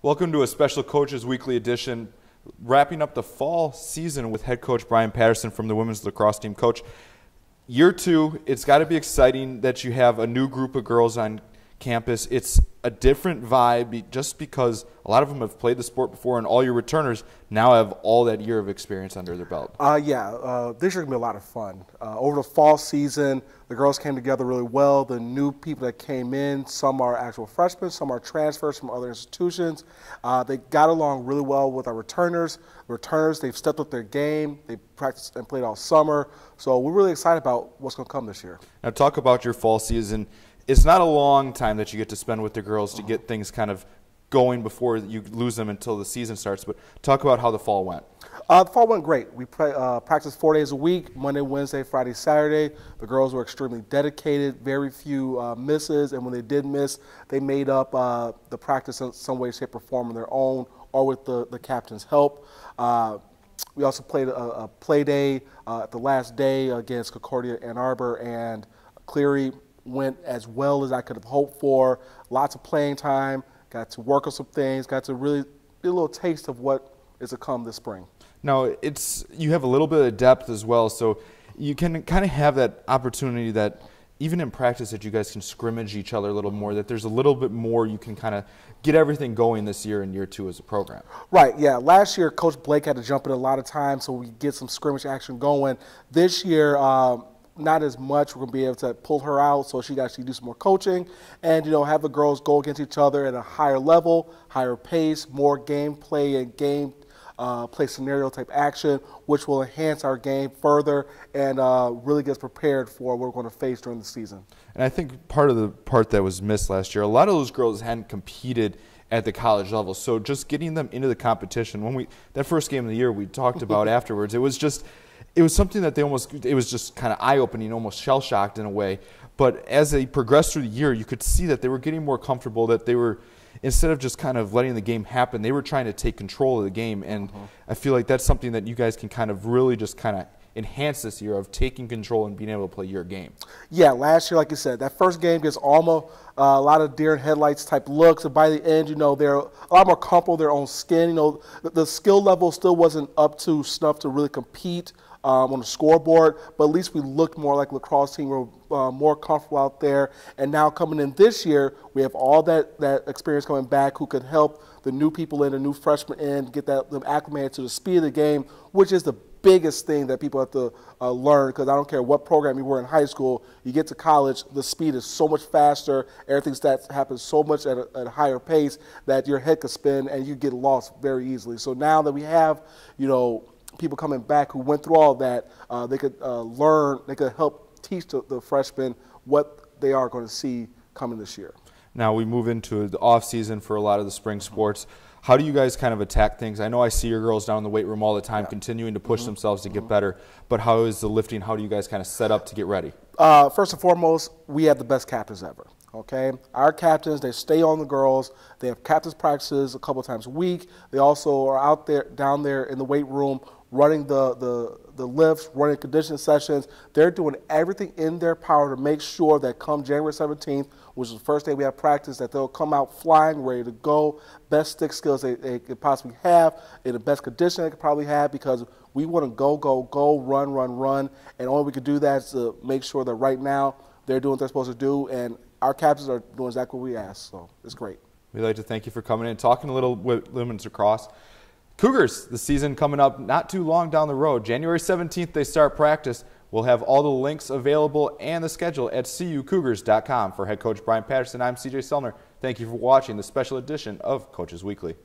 Welcome to a special Coaches Weekly edition, wrapping up the fall season with head coach Brian Patterson from the women's lacrosse team. Coach, year two, it's got to be exciting that you have a new group of girls on campus. It's a different vibe just because a lot of them have played the sport before, and all your returners now have all that year of experience under their belt. This year's going to be a lot of fun. Over the fall season, the girls came together really well. The new people that came in, some are actual freshmen, some are transfers from other institutions. They got along really well with our returners. They've stepped up their game. They practiced and played all summer. So we're really excited about what's going to come this year. Now talk about your fall season. It's not a long time that you get to spend with the girls to get things kind of going before you lose them until the season starts, but talk about how the fall went. The fall went great. We practiced 4 days a week, Monday, Wednesday, Friday, Saturday. The girls were extremely dedicated, very few misses, and when they did miss, they made up the practice in some way, shape, or form on their own or with the captain's help. We also played a play day the last day against Concordia Ann Arbor, and Cleary went as well as I could have hoped for. Lots of playing time, got to work on some things, got to really get a little taste of what is to come this spring. Now, you have a little bit of depth as well, so you can kind of have that opportunity that even in practice that you guys can scrimmage each other a little more, that there's a little bit more you can kind of get everything going this year in year two as a program. Right, yeah. Last year, Coach Blake had to jump in a lot of times so we get some scrimmage action going. This year, not as much. We're going to be able to pull her out so she can actually do some more coaching and, have the girls go against each other at a higher level, higher pace, more gameplay and game play scenario type action, which will enhance our game further and really get us prepared for what we're going to face during the season. And I think part of the part that was missed last year, a lot of those girls hadn't competed at the college level. So just getting them into the competition, that first game of the year we talked about afterwards, it was something that it was just kind of eye-opening, almost shell-shocked in a way. But as they progressed through the year, you could see that they were getting more comfortable, that they were, instead of just kind of letting the game happen, they were trying to take control of the game. And I feel like that's something that you guys can kind of really just kind of enhance this year of taking control and being able to play your game. Yeah, last year, like you said, that first game gets almost a lot of deer in headlights type looks, and by the end, they're a lot more comfortable with their own skin. The skill level still wasn't up to snuff to really compete on the scoreboard, but at least we looked more like a lacrosse team. We're more comfortable out there, and now coming in this year, we have all that experience coming back who could help the new people in, the new freshmen in, get them acclimated to the speed of the game, which is the biggest thing that people have to learn, because I don't care what program you were in high school, you get to college, the speed is so much faster, everything that happens so much at a higher pace that your head could spin and you get lost very easily. So now that we have, people coming back who went through all that, they could learn, they could help teach the freshmen what they are going to see coming this year. Now we move into the off season for a lot of the spring sports. How do you guys kind of attack things? I know I see your girls down in the weight room all the time, continuing to push themselves to get better, but how is the lifting? How do you guys kind of set up to get ready? First and foremost, we have the best captains ever. Okay, our captains, they stay on the girls. They have captains practices a couple of times a week. They also are down there in the weight room running the lifts, running conditioning sessions. They're doing everything in their power to make sure that come January 17th, which is the first day we have practice, that they'll come out flying, ready to go, best stick skills they could possibly have, in the best condition they could probably have, because we want to go, run, and only we can do that is to make sure that right now they're doing what they're supposed to do, and our captains are doing exactly what we asked, so it's great. We'd like to thank you for coming in and talking a little women's lacrosse. Cougars, the season coming up not too long down the road. January 17th, they start practice. We'll have all the links available and the schedule at cucougars.com. For head coach Brian Patterson, I'm CJ Selner. Thank you for watching the special edition of Coaches Weekly.